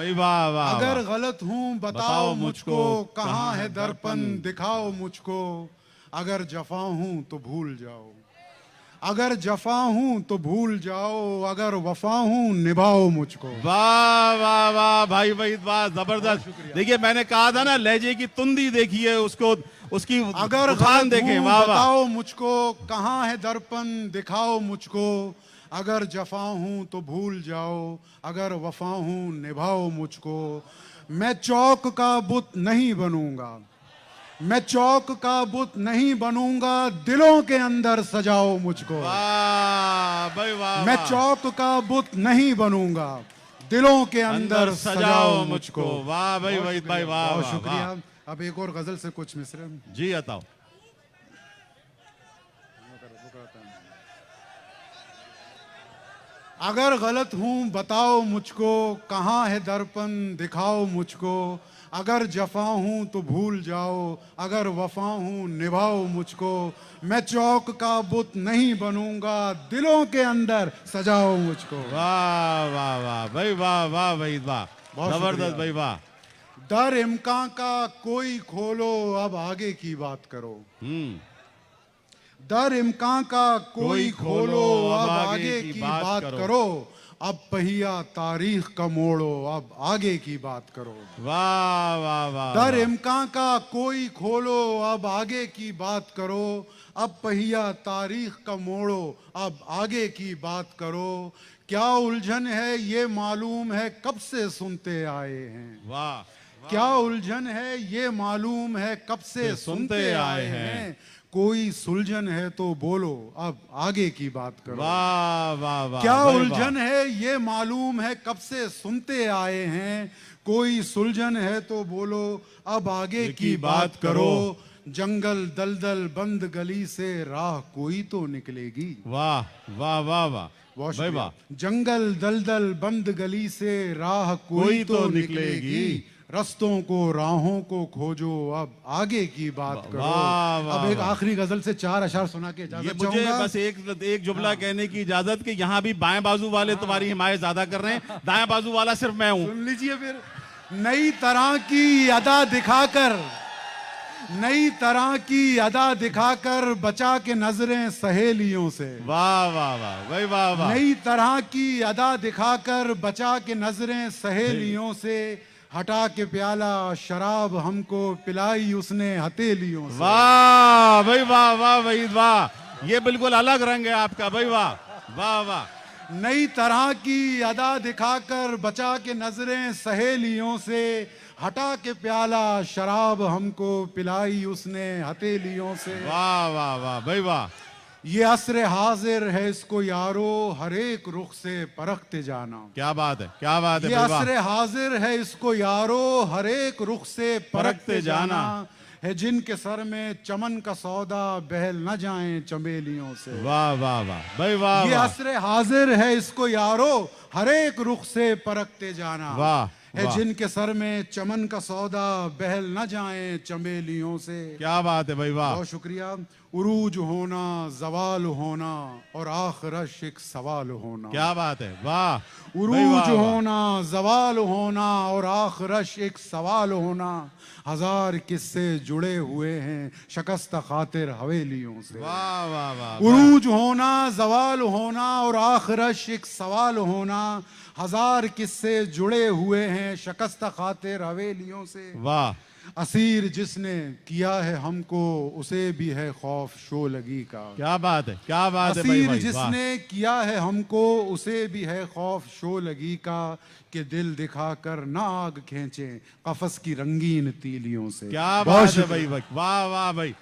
भाई, वाह वाह। अगर गलत हूँ बताओ मुझको, कहाँ है दर्पण दिखाओ मुझको। अगर जफा हूँ तो भूल जाओ, अगर जफा हूँ तो भूल जाओ, अगर वफा हूँ निभाओ मुझको। वाह वाह वाह भाई भाई, वाह जबरदस्त। देखिए मैंने कहा था ना, लहजे की तुंदी देखिए उसको, उसकी अगर उठान गलत देखें। हूँ वाह वाह। बताओ मुझको, कहाँ है दर्पण दिखाओ मुझको। अगर जफा हूँ तो भूल जाओ, अगर वफा हूँ निभाओ मुझको। मैं चौक का बुत नहीं बनूंगा, मैं चौक का बुत नहीं बनूंगा, दिलों के अंदर सजाओ मुझको। वाह भाई, वाह मैं वाह। चौक का बुत नहीं बनूंगा, दिलों के अंदर सजाओ मुझको। वाह भाई बहुत भाई भाई, शुक्रिया, वाह बहुत वाह वाह। शुक्रिया। अब एक और गजल से कुछ मिसरे। जी बताओ। अगर गलत हूँ बताओ मुझको, कहाँ है दर्पण दिखाओ मुझको। अगर जफा हूँ तो भूल जाओ, अगर वफा हूँ निभाओ मुझको। मैं चौक का बुत नहीं बनूंगा, दिलों के अंदर सजाओ मुझको। वाह वाह वाह भाई, वाह वाह भाई, वाह बहुत जबरदस्त शुक्रिया। भाई, वाह। दर इम्कान का कोई खोलो, अब आगे की बात करो। दर इम्कान का कोई खोलो, अब आगे की बात करो। अब पहिया तारीख का मोड़ो, अब आगे की बात करो। वाह वाह वाह दर वाह। इम्कान का कोई खोलो, अब आगे की बात करो। अब पहिया तारीख का मोड़ो, अब आगे की बात करो। क्या उलझन है ये मालूम है, कब से सुनते आए हैं। वाह क्या उलझन है ये मालूम है, कब से सुनते आए हैं। कोई सुलझन है तो बोलो, अब आगे की बात करो। वाह वाह वाह क्या भाई, वाह। उलझन है ये मालूम है, कब से सुनते आए हैं। कोई सुलझन है तो बोलो, अब आगे की बात करो। जंगल दलदल बंद गली से राह कोई तो निकलेगी। वाह वाह वाह वाह बहुत भाई, शुक्रिया। वाह। जंगल दलदल बंद गली से राह कोई तो निकलेगी। रस्तों को राहों को खोजो, अब आगे की बात करो। वाह वाह अब एक वाह। आखिरी गजल से 4 अशआर सुना के ये इजाजत मुझे चाहूंगा। बस एक जुमला कहने की इजाजत कि यहाँ भी बाएं बाजू वाले तुम्हारी हिमायत ज्यादा कर रहे हैं, दाएं बाजू वाला सिर्फ मैं हूँ। सुन लीजिए फिर। नई तरह की अदा दिखाकर, नई तरह की अदा दिखाकर बचा के नजरें सहेलियों से। वाह वाह वाह भाई, वाह वाह। नई तरह की अदा दिखाकर बचा के नजरें सहेलियों से। हटा के प्याला शराब हमको पिलाई उसने हथेलियों से। वाह भाई, वाह वाह भाई, वाह। ये बिल्कुल अलग रंग है आपका भाई, वाह वाह वाह। नई तरह की अदा दिखाकर बचा के नजरें सहेलियों से। हटा के प्याला शराब हमको पिलाई उसने हथेलियों से। वाह वाह वाह भाई, वाह। ये असर हाजिर है इसको यारो, हर एक रुख से परखते जाना। क्या बात है, क्या बात है ये भाई, वाह। असर हाजिर है इसको यारो, हर एक रुख से परखते जाना। है जिनके सर में चमन का सौदा, बहल न जाएं चमेलियों से। वाह वाह वाह भाई, वाह ये वाह। असर हाजिर है इसको यारो, हर एक रुख से परखते जाना। वाह है वाह। जिनके सर में चमन का सौदा, बहल न जाएं चमेलियों से। क्या बात है भाई, वाह। बहुत शुक्रिया। उरूज होना, जवाल होना और आखिरश एक सवाल होना। क्या बात है, वाह। उरूज होना, जवाल होना और आखिरश एक सवाल होना। हजार किस्से जुड़े हुए हैं शकस्त खातिर हवेलियों से। वाह वाह वाह। उरूज होना, जवाल होना और आखिरश एक सवाल होना। हजार किस्से जुड़े हुए हैं शकस्त खातिर हवेलियों से। वाह। असीर जिसने किया है हमको, उसे भी है खौफ शोलगी का। क्या बात है, क्या बात है भाई, असीर भाई, जिसने किया है हमको, उसे भी है खौफ शोलगी का। कि दिल दिखाकर ना आग खींचे कफस की रंगीन तीलियों से। क्या बात है भाई, वाह वाह भाई।